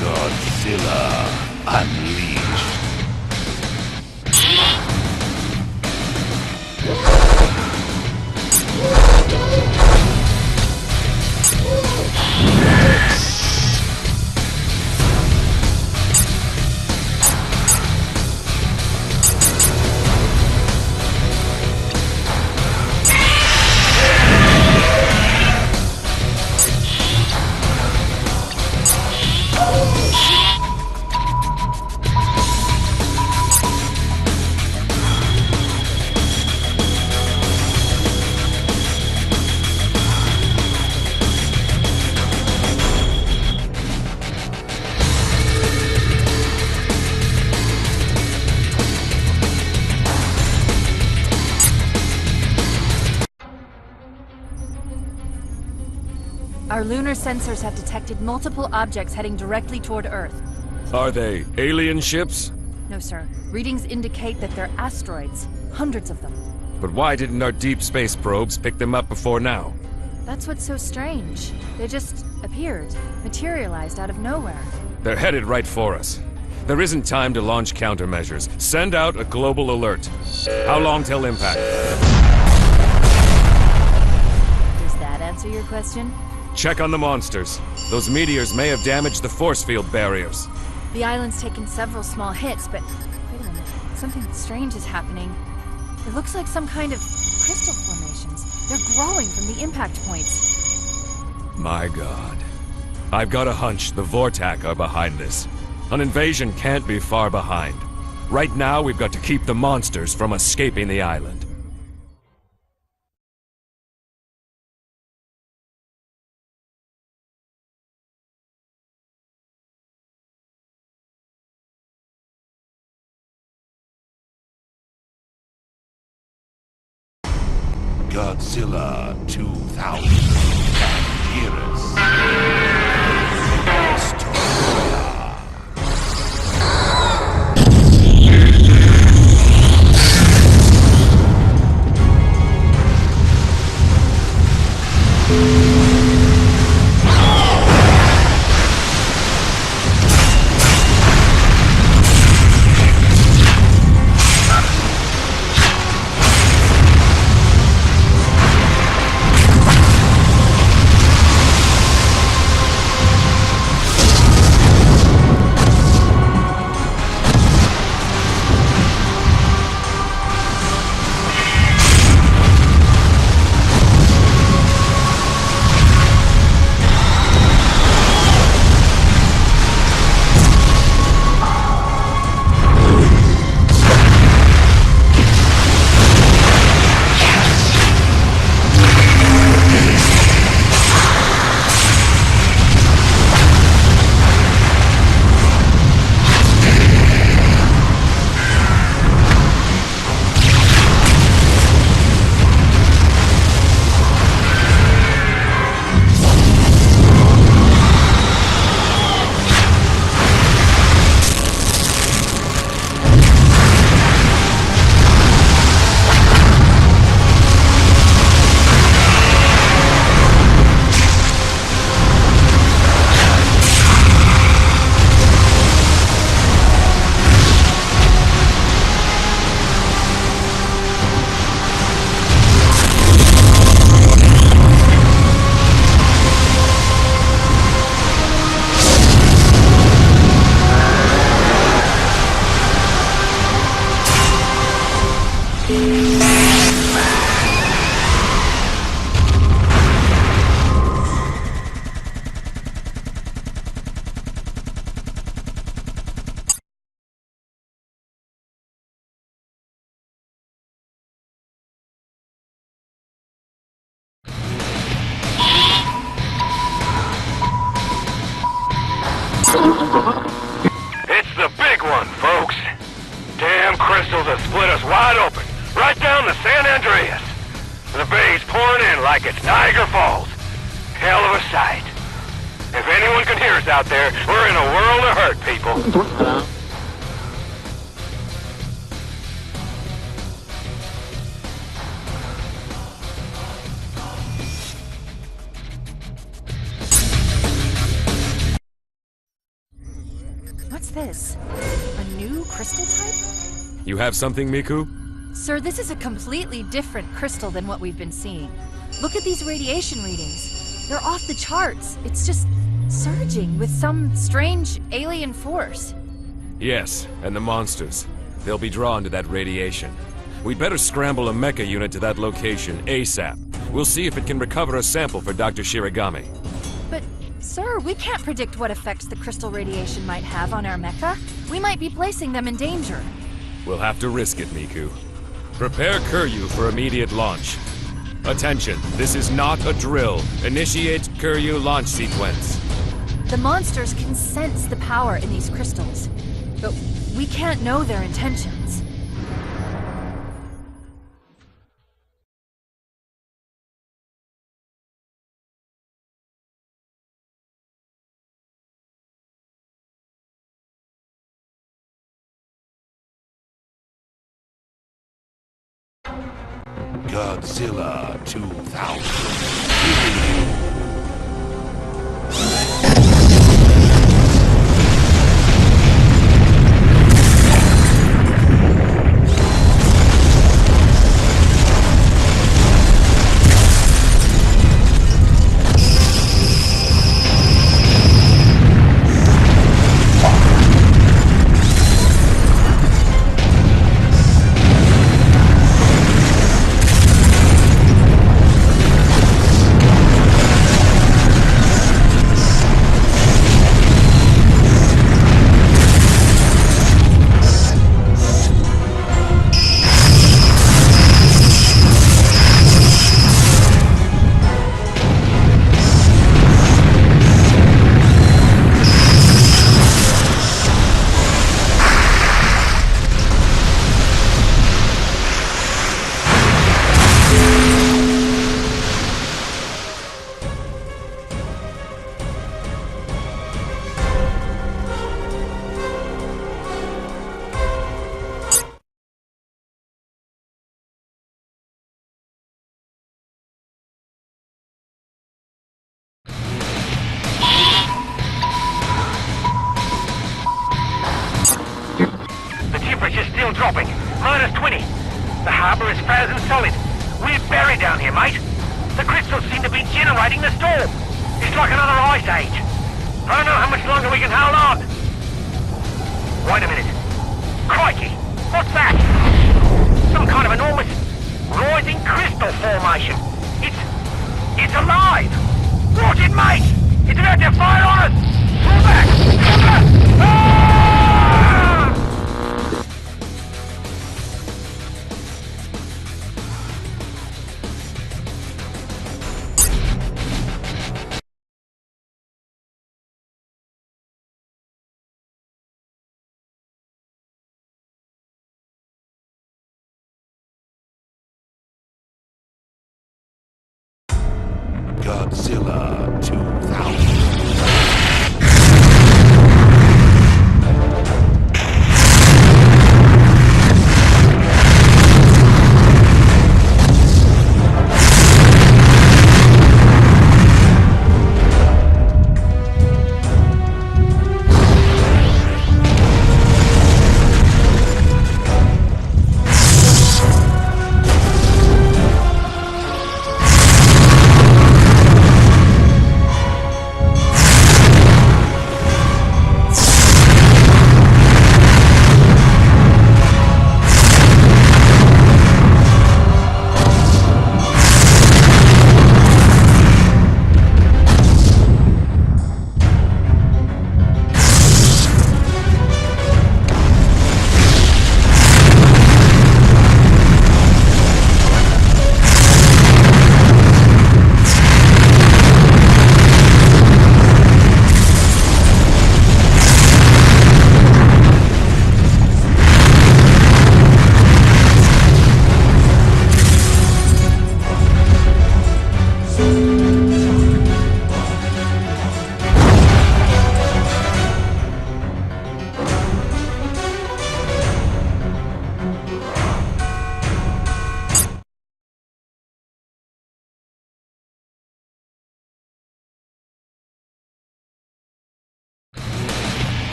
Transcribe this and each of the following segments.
Godzilla unleashed. Our lunar sensors have detected multiple objects heading directly toward Earth. Are they alien ships? No, sir. Readings indicate that they're asteroids. Hundreds of them. But why didn't our deep space probes pick them up before now? That's what's so strange. They just appeared, materialized out of nowhere. They're headed right for us. There isn't time to launch countermeasures. Send out a global alert. How long till impact? Does that answer your question? Check on the monsters. Those meteors may have damaged the force field barriers. The island's taken several small hits, but wait a minute. Something strange is happening. It looks like some kind of crystal formations. They're growing from the impact points. My god. I've got a hunch the Vortak are behind this. An invasion can't be far behind. Right now, we've got to keep the monsters from escaping the island. Godzilla 2000 Andreas. split us wide open, right down to San Andreas. The bay's pouring in like it's Niagara Falls. Hell of a sight. If anyone can hear us out there, we're in a world of hurt, people. What's this? A new crystal type? You have something, Miku? Sir, this is a completely different crystal than what we've been seeing. Look at these radiation readings. They're off the charts. It's just surging with some strange alien force. Yes, and the monsters. They'll be drawn to that radiation. We'd better scramble a Mecha unit to that location ASAP. We'll see if it can recover a sample for Dr. Shiragami. But, sir, we can't predict what effects the crystal radiation might have on our Mecha. We might be placing them in danger. We'll have to risk it, Miku. Prepare Kiryu for immediate launch. Attention, this is not a drill. Initiate Kiryu launch sequence. The monsters can sense the power in these crystals, but we can't know their intentions. Godzilla 2000. Still dropping. Minus 20. The harbor is frozen solid. We're buried down here, mate. The crystals seem to be generating the storm. It's like another ice age. I don't know how much longer we can hold on. Wait a minute. Crikey! What's that? Some kind of enormous rising crystal formation. It's alive! Watch it, mate! It's about to fire on us! Pull back! Pull back! Ah! Godzilla 2000.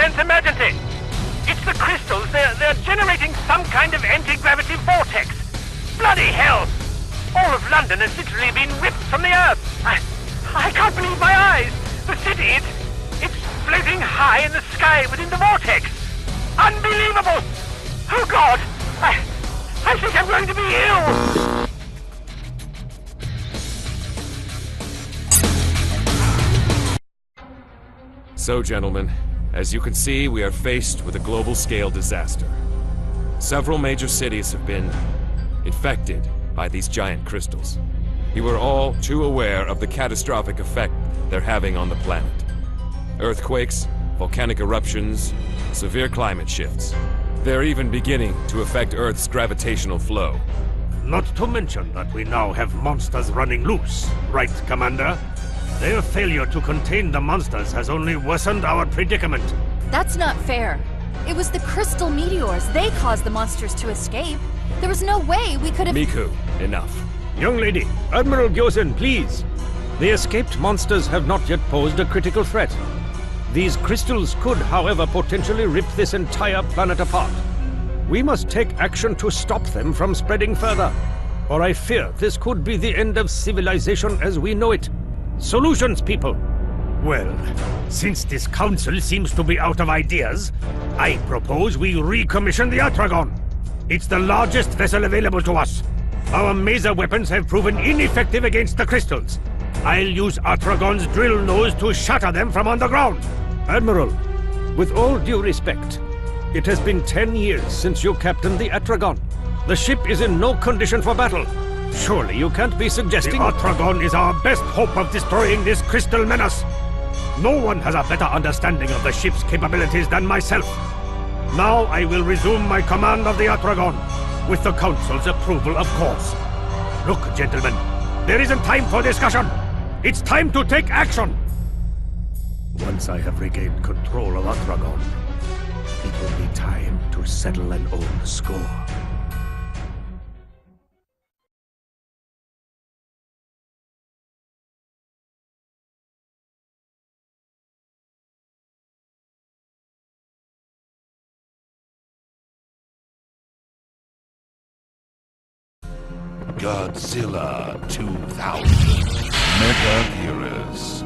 sense emergency. It's the crystals. They're generating some kind of anti-gravity vortex. Bloody hell! All of London has literally been ripped from the earth. I can't believe my eyes. The city, it's floating high in the sky within the vortex. Unbelievable! Oh God! I think I'm going to be ill! So, gentlemen, as you can see, we are faced with a global-scale disaster. Several major cities have been infected by these giant crystals. You are all too aware of the catastrophic effect they're having on the planet. Earthquakes, volcanic eruptions, severe climate shifts. They're even beginning to affect Earth's gravitational flow. Not to mention that we now have monsters running loose, right, Commander? Their failure to contain the monsters has only worsened our predicament. That's not fair. It was the crystal meteors. They caused the monsters to escape. There was no way we could have... Miku, enough. Young lady, Admiral Gyosen, please. The escaped monsters have not yet posed a critical threat. These crystals could, however, potentially rip this entire planet apart. We must take action to stop them from spreading further, or I fear this could be the end of civilization as we know it. Solutions, people! Well, since this council seems to be out of ideas, I propose we recommission the Atragon. It's the largest vessel available to us. Our maser weapons have proven ineffective against the crystals. I'll use Atragon's drill nose to shatter them from underground. Admiral, with all due respect, it has been 10 years since you captained the Atragon. The ship is in no condition for battle. Surely you can't be suggesting... The Atragon is our best hope of destroying this crystal menace. No one has a better understanding of the ship's capabilities than myself. Now I will resume my command of the Atragon, with the Council's approval, of course. Look, gentlemen, there isn't time for discussion. It's time to take action. Once I have regained control of Atragon, it will be time to settle an old score. Godzilla 2000. Mecha Heroes.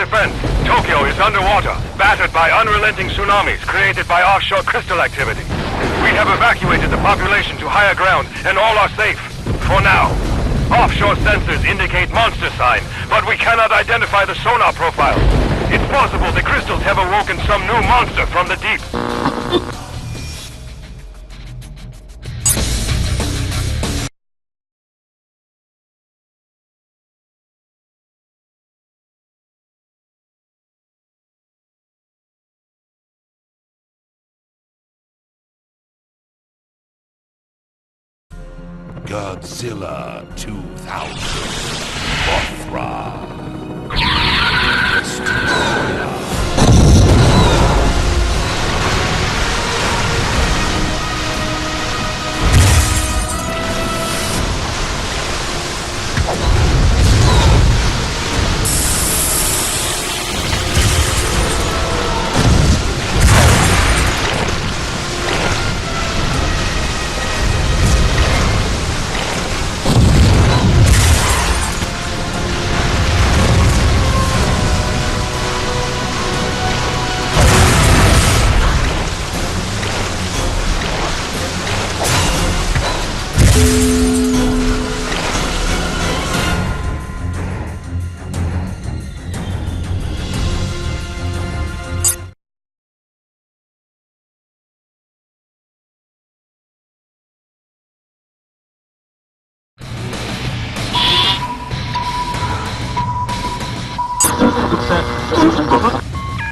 defense. Tokyo is underwater, battered by unrelenting tsunamis created by offshore crystal activity. We have evacuated the population to higher ground, and all are safe. For now. Offshore sensors indicate monster sign, but we cannot identify the sonar profile. It's possible the crystals have awoken some new monster from the deep. Godzilla 2000. Mothra. Destroyer.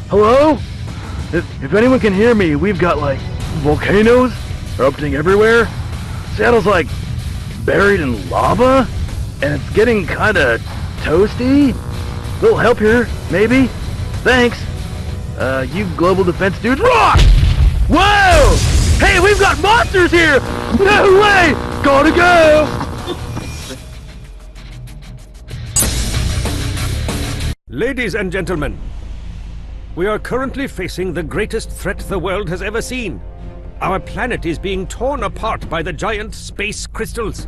Hello? If anyone can hear me, we've got like volcanoes erupting everywhere. Seattle's like buried in lava, and it's getting kinda toasty. Little help here, maybe? Thanks. You global defense dudes rock! Whoa! Hey, we've got monsters here! No way! Gotta go! Ladies and gentlemen, we are currently facing the greatest threat the world has ever seen. Our planet is being torn apart by the giant space crystals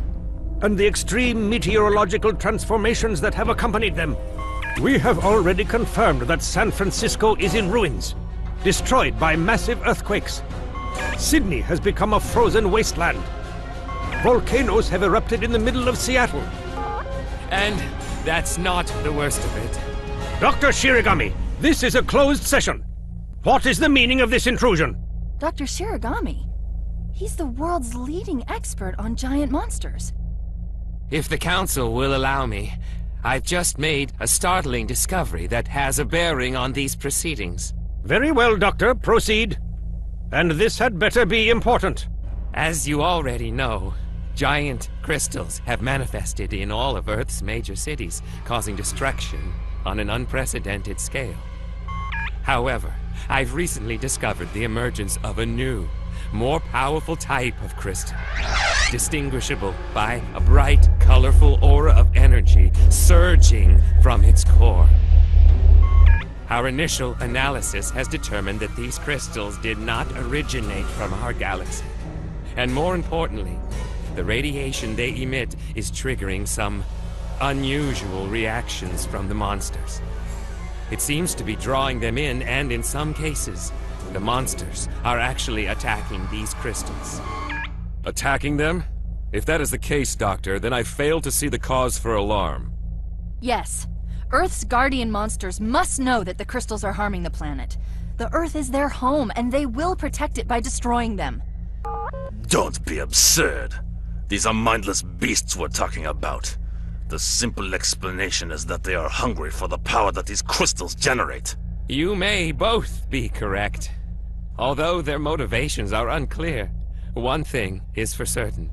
and the extreme meteorological transformations that have accompanied them. We have already confirmed that San Francisco is in ruins, destroyed by massive earthquakes. Sydney has become a frozen wasteland. Volcanoes have erupted in the middle of Seattle. And that's not the worst of it. Dr. Shiragami, this is a closed session. What is the meaning of this intrusion? Dr. Shiragami? He's the world's leading expert on giant monsters. If the Council will allow me, I've just made a startling discovery that has a bearing on these proceedings. Very well, Doctor. Proceed. And this had better be important. As you already know, giant crystals have manifested in all of Earth's major cities, causing destruction on an unprecedented scale. However, I've recently discovered the emergence of a new, more powerful type of crystal, distinguishable by a bright, colorful aura of energy surging from its core. Our initial analysis has determined that these crystals did not originate from our galaxy. And more importantly, the radiation they emit is triggering some unusual reactions from the monsters. It seems to be drawing them in, and in some cases, the monsters are actually attacking these crystals. Attacking them? If that is the case, Doctor, then I fail to see the cause for alarm. Yes. Earth's guardian monsters must know that the crystals are harming the planet. The Earth is their home, and they will protect it by destroying them. Don't be absurd. These are mindless beasts we're talking about. The simple explanation is that they are hungry for the power that these crystals generate. You may both be correct. Although their motivations are unclear, one thing is for certain.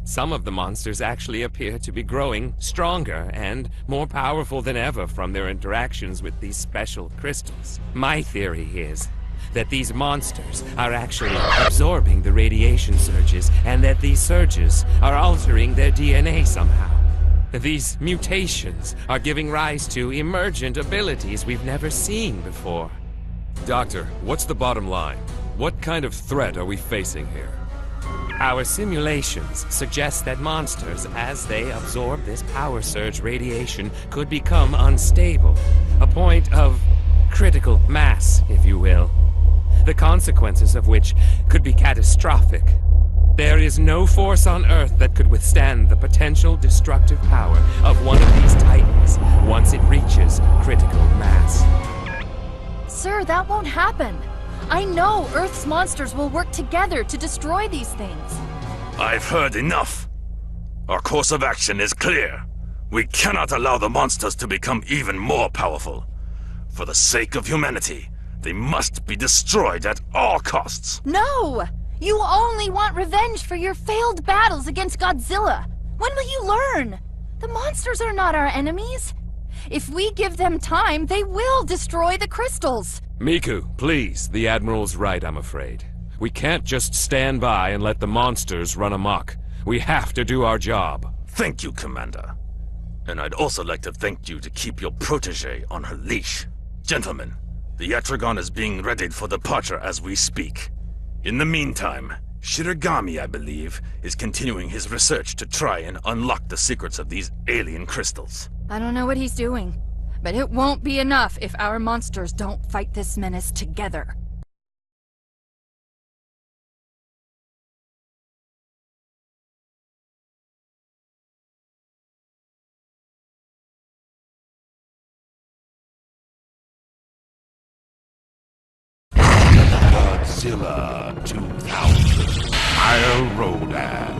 Some of the monsters actually appear to be growing stronger and more powerful than ever from their interactions with these special crystals. My theory is that these monsters are actually absorbing the radiation surges, and that these surges are altering their DNA somehow. These mutations are giving rise to emergent abilities we've never seen before. Doctor, what's the bottom line? What kind of threat are we facing here? Our simulations suggest that monsters, as they absorb this power surge radiation, could become unstable. A point of critical mass, if you will. The consequences of which could be catastrophic. There is no force on Earth that could withstand the potential destructive power of one of these titans once it reaches critical mass. Sir, that won't happen. I know Earth's monsters will work together to destroy these things. I've heard enough. Our course of action is clear. We cannot allow the monsters to become even more powerful. For the sake of humanity, they must be destroyed at all costs. No! You only want revenge for your failed battles against Godzilla. When will you learn? The monsters are not our enemies. If we give them time, they will destroy the crystals. Miku, please. The Admiral's right, I'm afraid. We can't just stand by and let the monsters run amok. We have to do our job. Thank you, Commander. And I'd also like to thank you to keep your protege on her leash. Gentlemen, the Atragon is being readied for departure as we speak. In the meantime, Shiragami, I believe, is continuing his research to try and unlock the secrets of these alien crystals. I don't know what he's doing, but it won't be enough if our monsters don't fight this menace together. Godzilla 2000. I'll Rodan.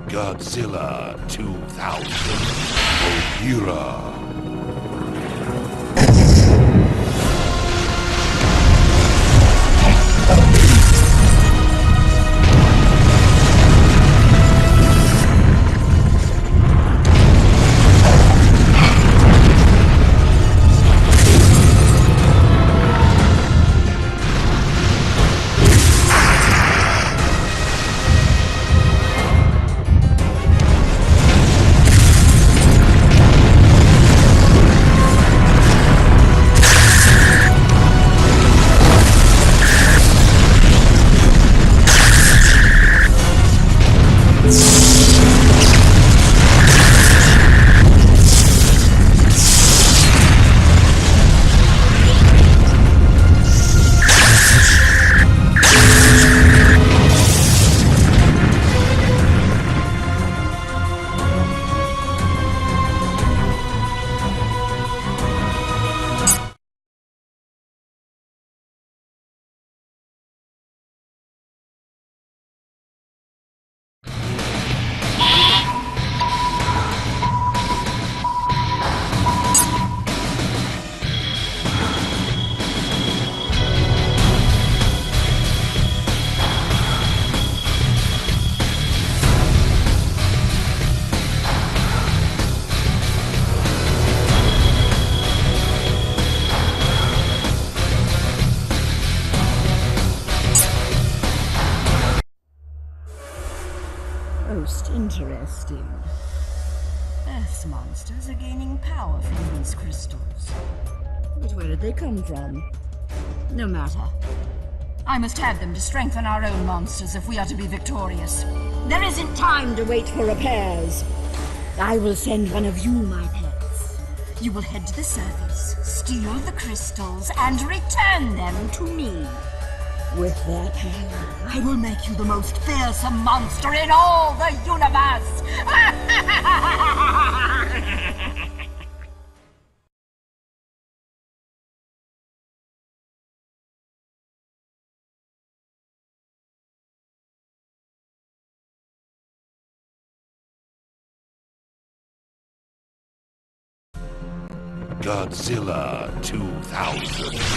Godzilla 2000. Gojira. These monsters are gaining power from these crystals. But where did they come from? No matter. I must have them to strengthen our own monsters if we are to be victorious. There isn't time to wait for repairs. I will send one of you, my pets. You will head to the surface, steal the crystals, and return them to me. With that power, I will make you the most fearsome monster in all the universe! Godzilla 2000.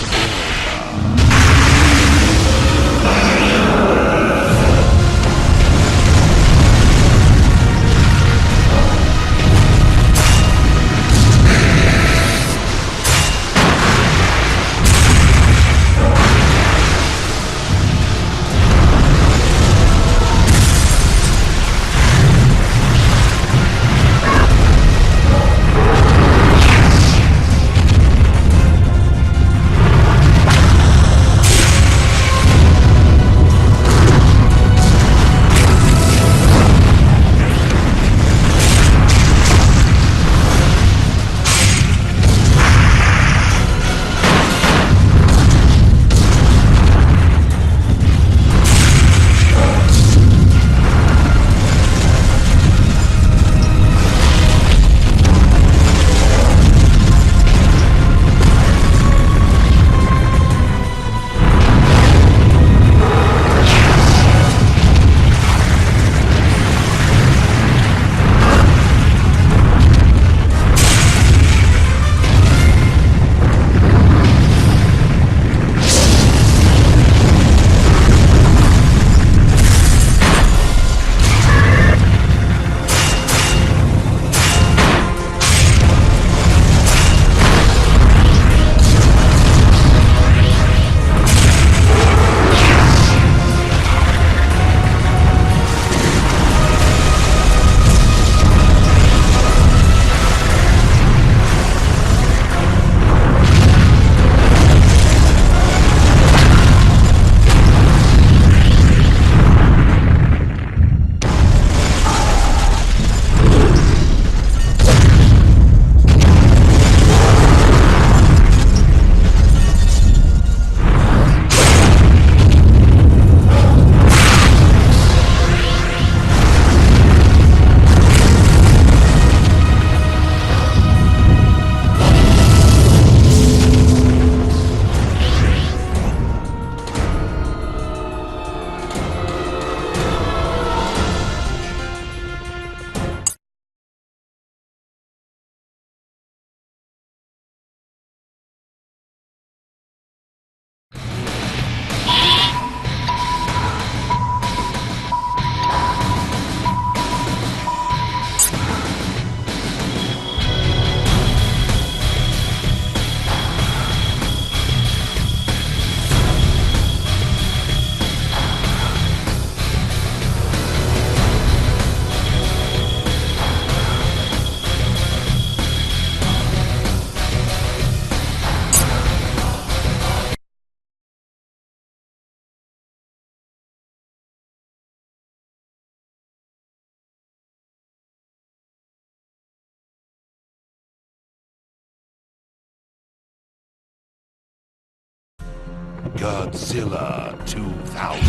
Godzilla 2000.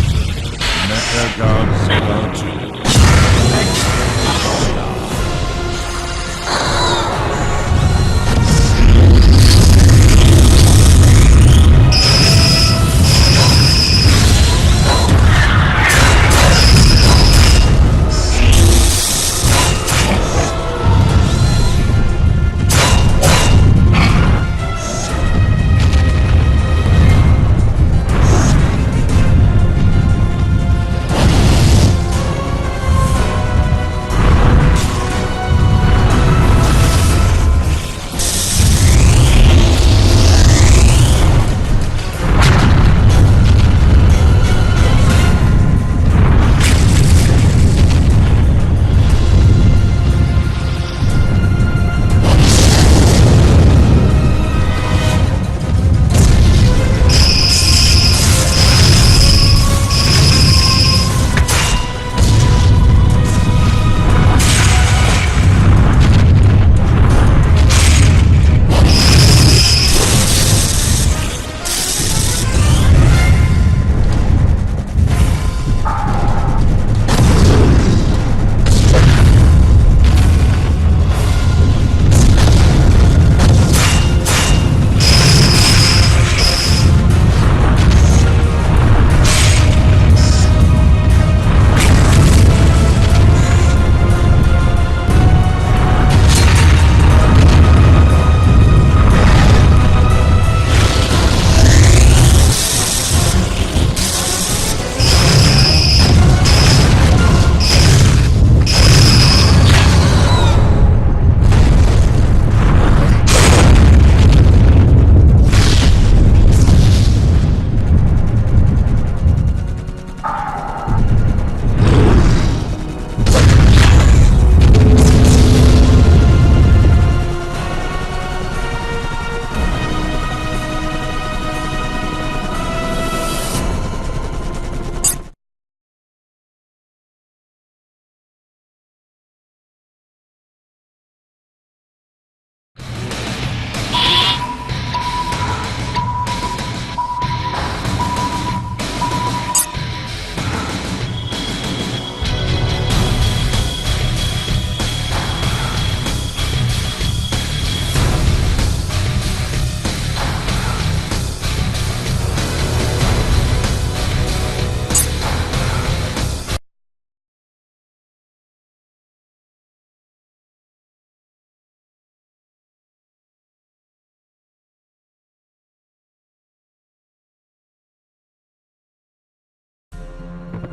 Mecha Godzilla 2.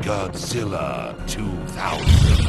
Godzilla 2000.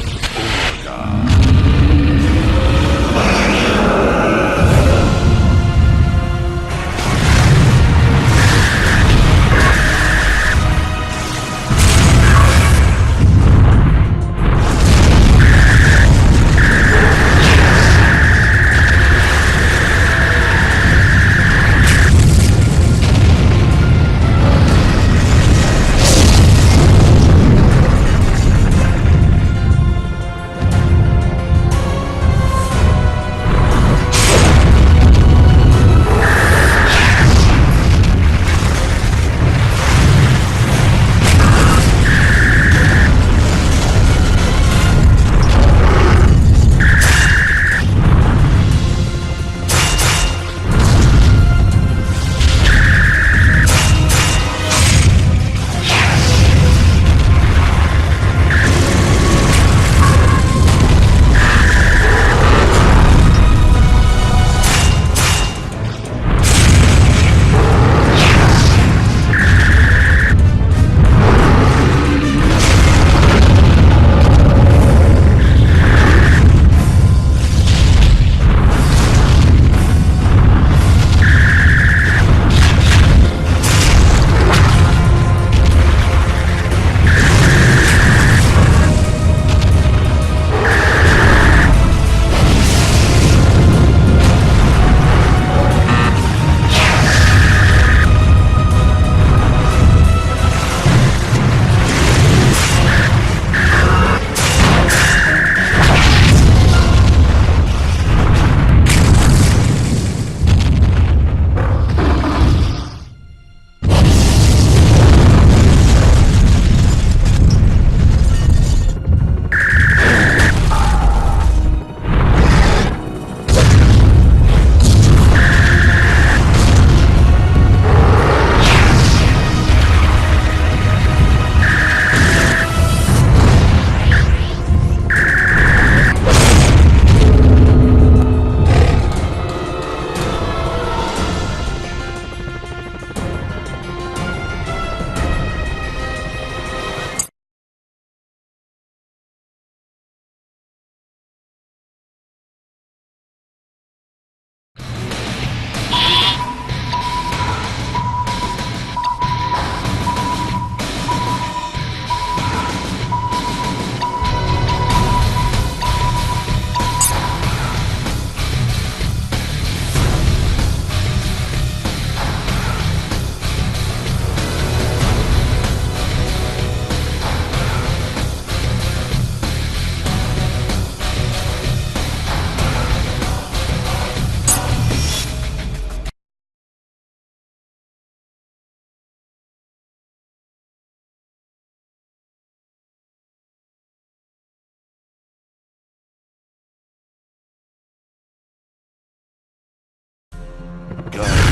Osaka.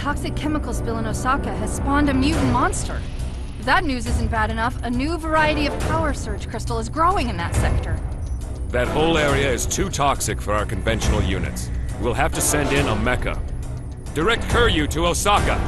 toxic chemical spill in Osaka has spawned a mutant monster. If that news isn't bad enough, a new variety of power surge crystal is growing in that sector. That whole area is too toxic for our conventional units. We'll have to send in a Mecha. Direct Kiryu to Osaka.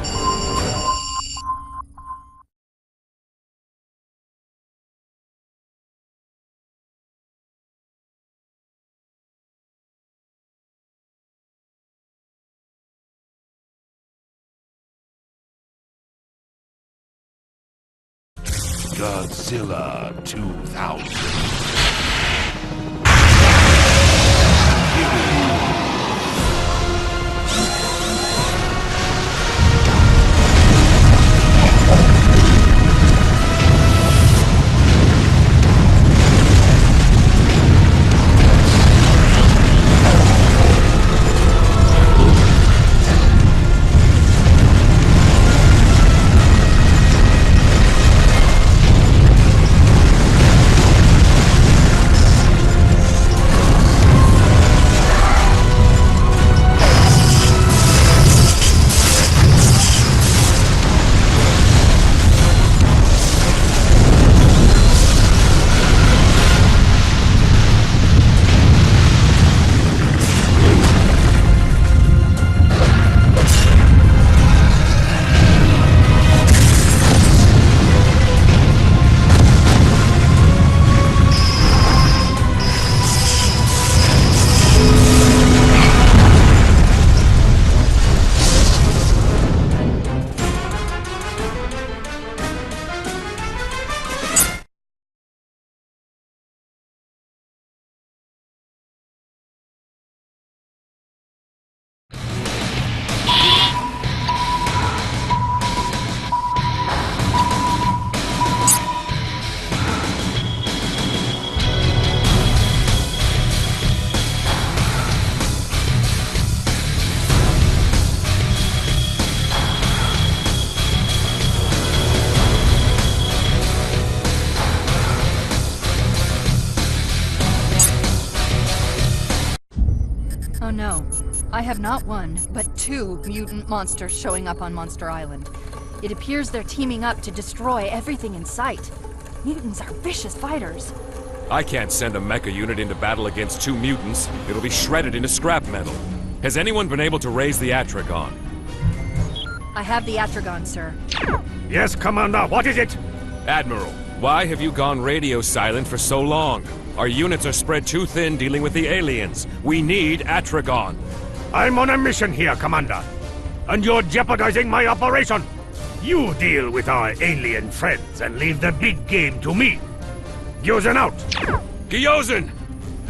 Godzilla 2000. Oh no. I have not one, but two mutant monsters showing up on Monster Island. It appears they're teaming up to destroy everything in sight. Mutants are vicious fighters. I can't send a mecha unit into battle against two mutants. It'll be shredded into scrap metal. Has anyone been able to raise the Atragon? I have the Atragon, sir. Yes, Commander, what is it? Admiral, why have you gone radio silent for so long? Our units are spread too thin dealing with the aliens. We need Atragon. I'm on a mission here, Commander. And you're jeopardizing my operation. You deal with our alien friends and leave the big game to me. Gyozen out! Gyozen!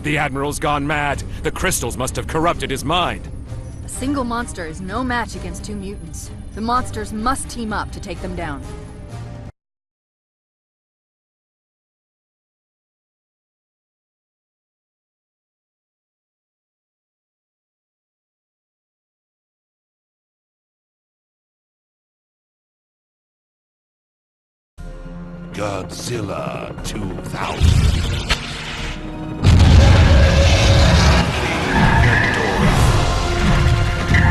The Admiral's gone mad. The crystals must have corrupted his mind. A single monster is no match against two mutants. The monsters must team up to take them down. Godzilla 2000.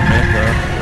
Mecha.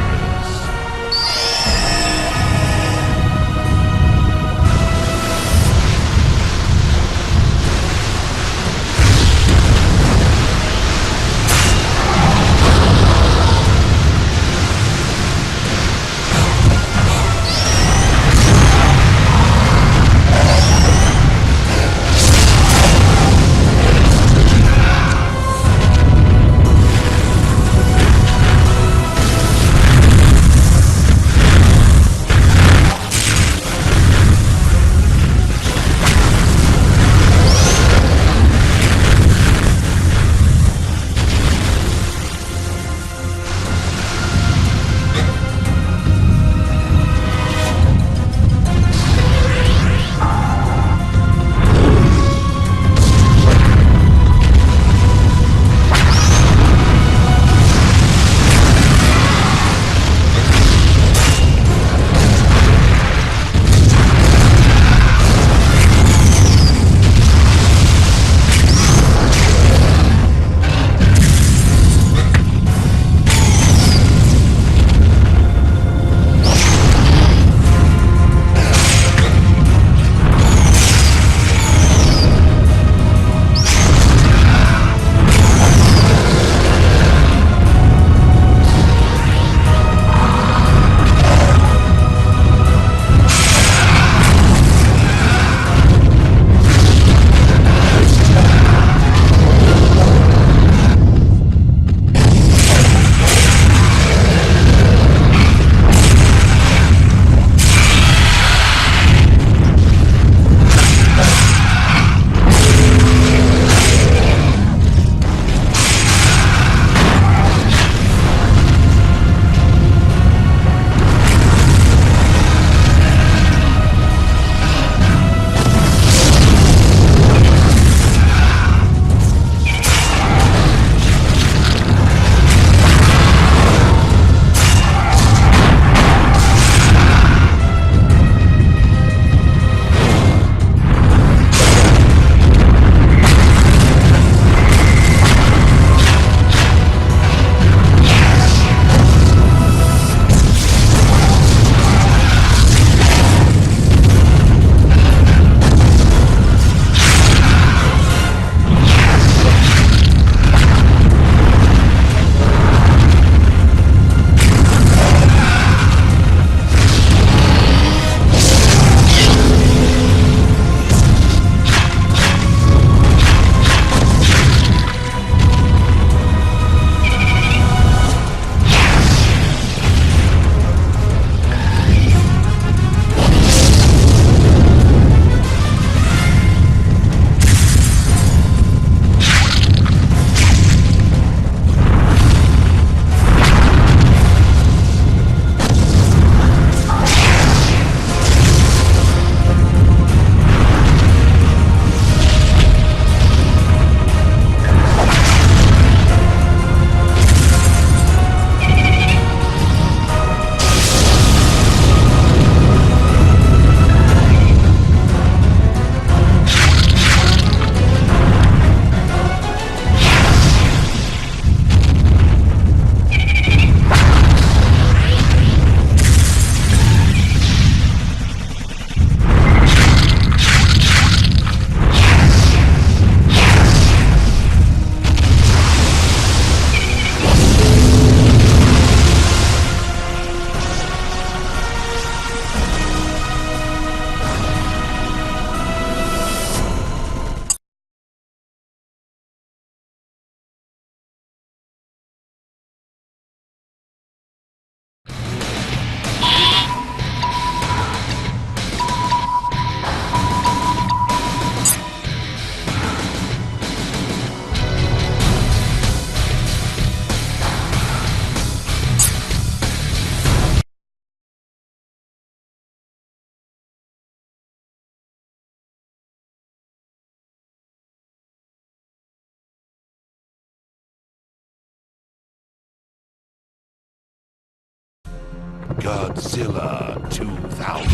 Godzilla 2000.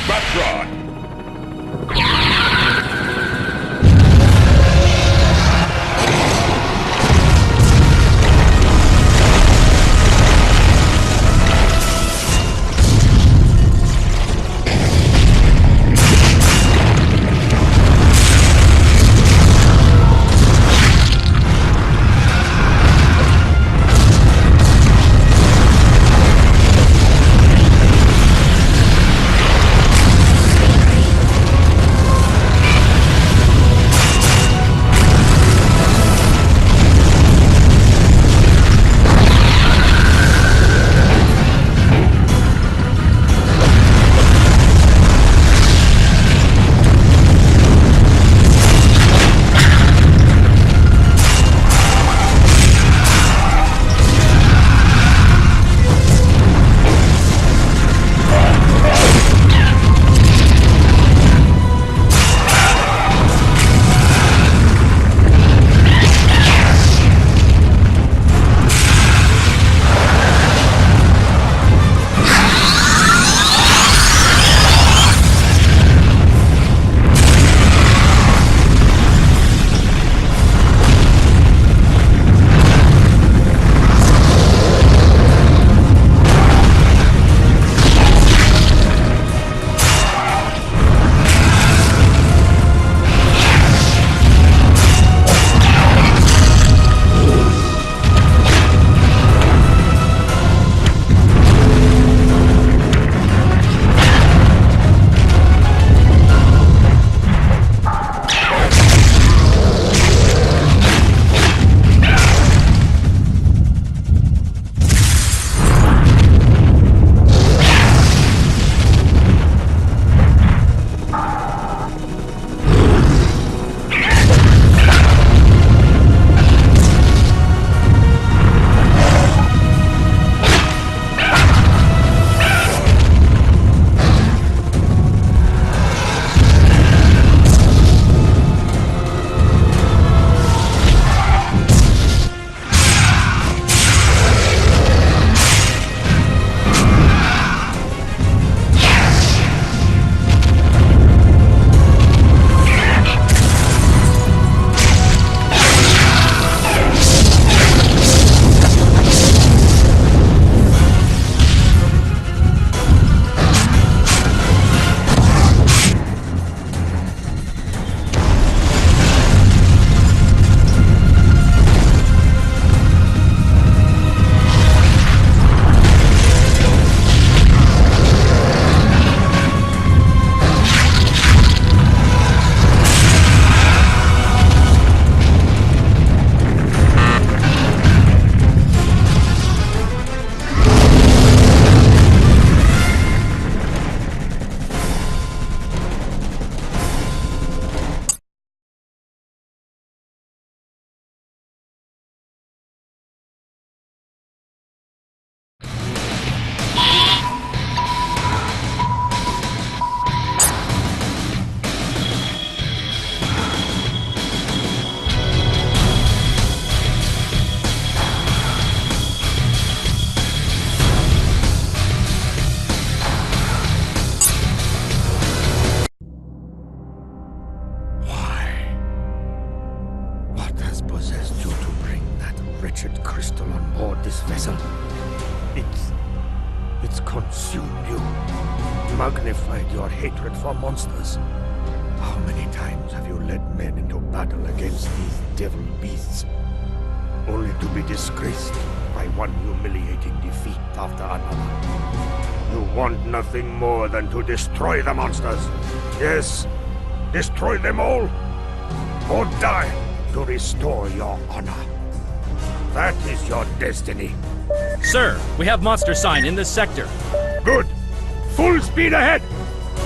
Backdraw! wretched crystal on board this vessel. It's consumed you, magnified your hatred for monsters. How many times have you led men into battle against these devil beasts, only to be disgraced by one humiliating defeat after another? You want nothing more than to destroy the monsters. Yes, destroy them all, or die to restore your honor. That is your destiny. Sir, we have monster sign in this sector. Good. Full speed ahead.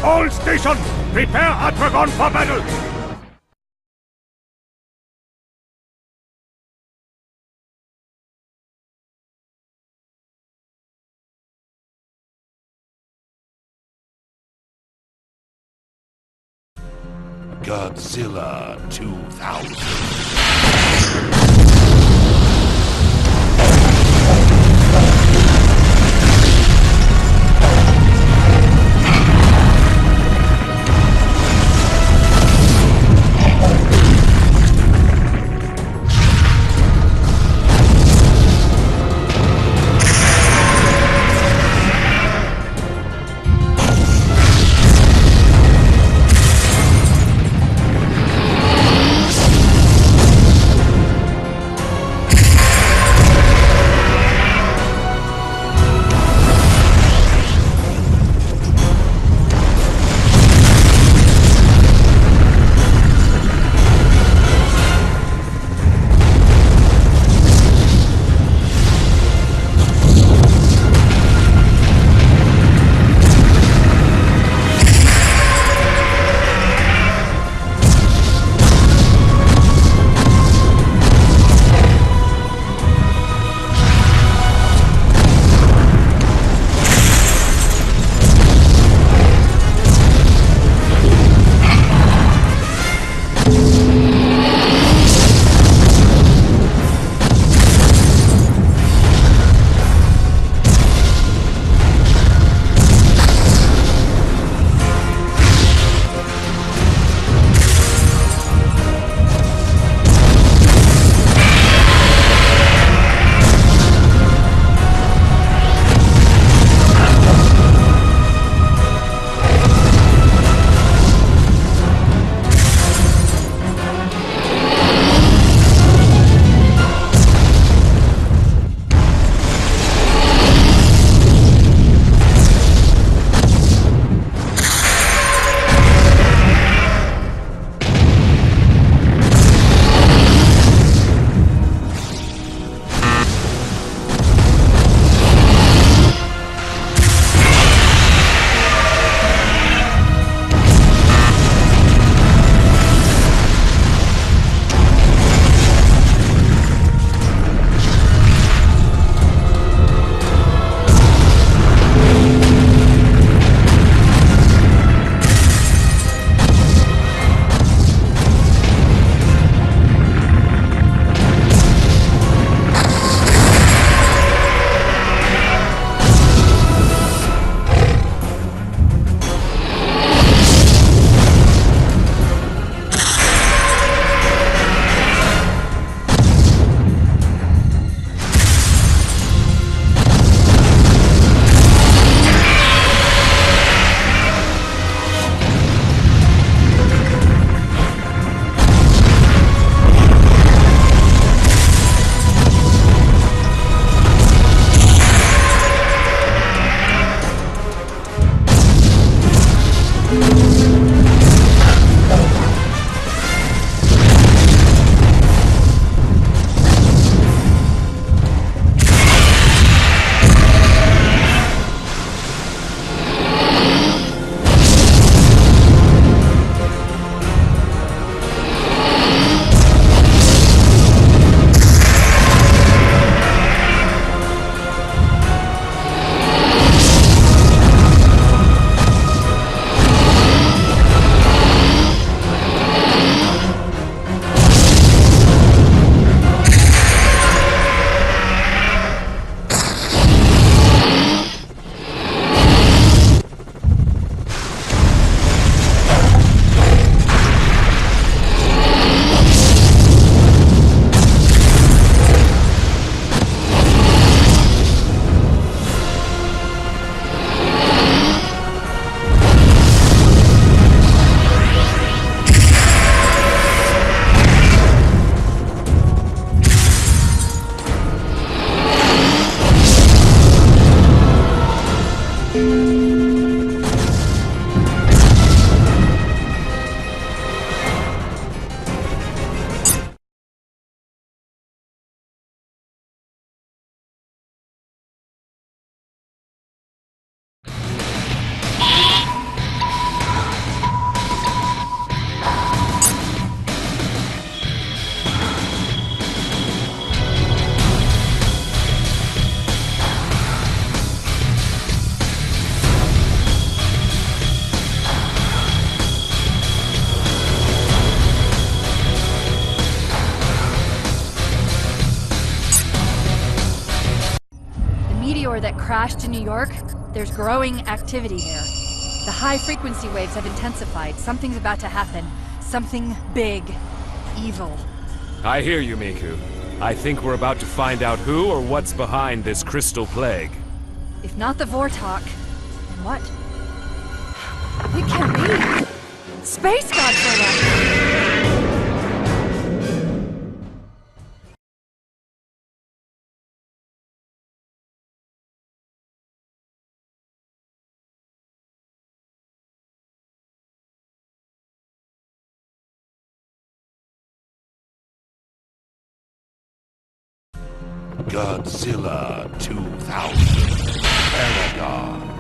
All stations, prepare Atragon for battle. Godzilla 2000. that crashed in New York, there's growing activity there. The high-frequency waves have intensified. Something's about to happen. Something big. Evil. I hear you, Miku. I think we're about to find out who or what's behind this crystal plague. If not the Vortok, then what? It can't be! Space Godzilla! Godzilla 2000. Shiragami.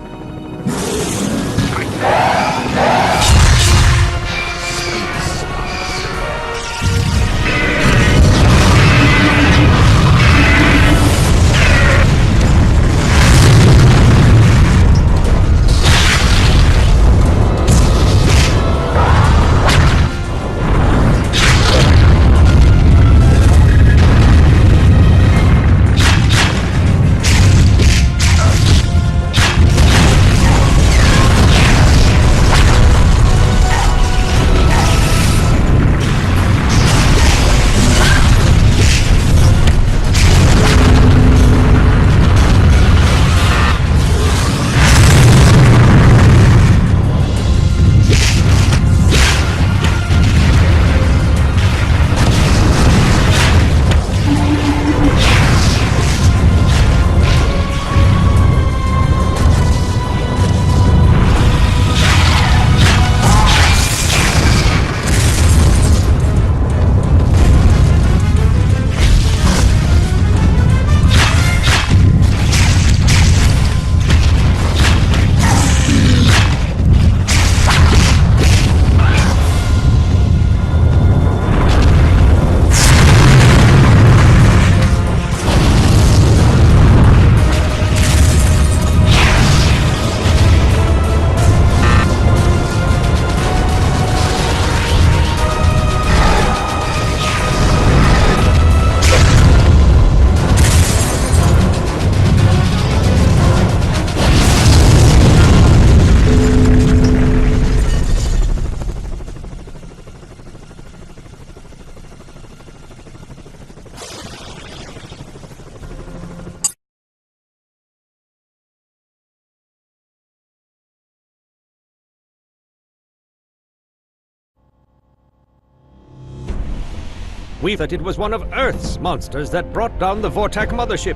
We thought it was one of Earth's monsters that brought down the Vortak mothership.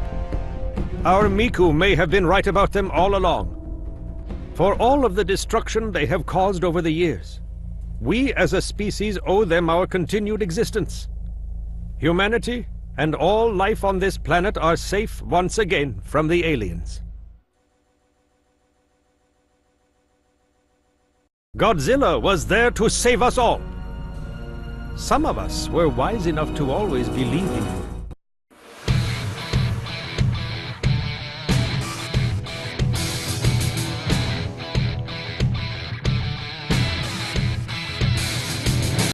Our Miku may have been right about them all along. For all of the destruction they have caused over the years, we as a species owe them our continued existence. Humanity and all life on this planet are safe once again from the aliens. Godzilla was there to save us all. Some of us were wise enough to always believe in him.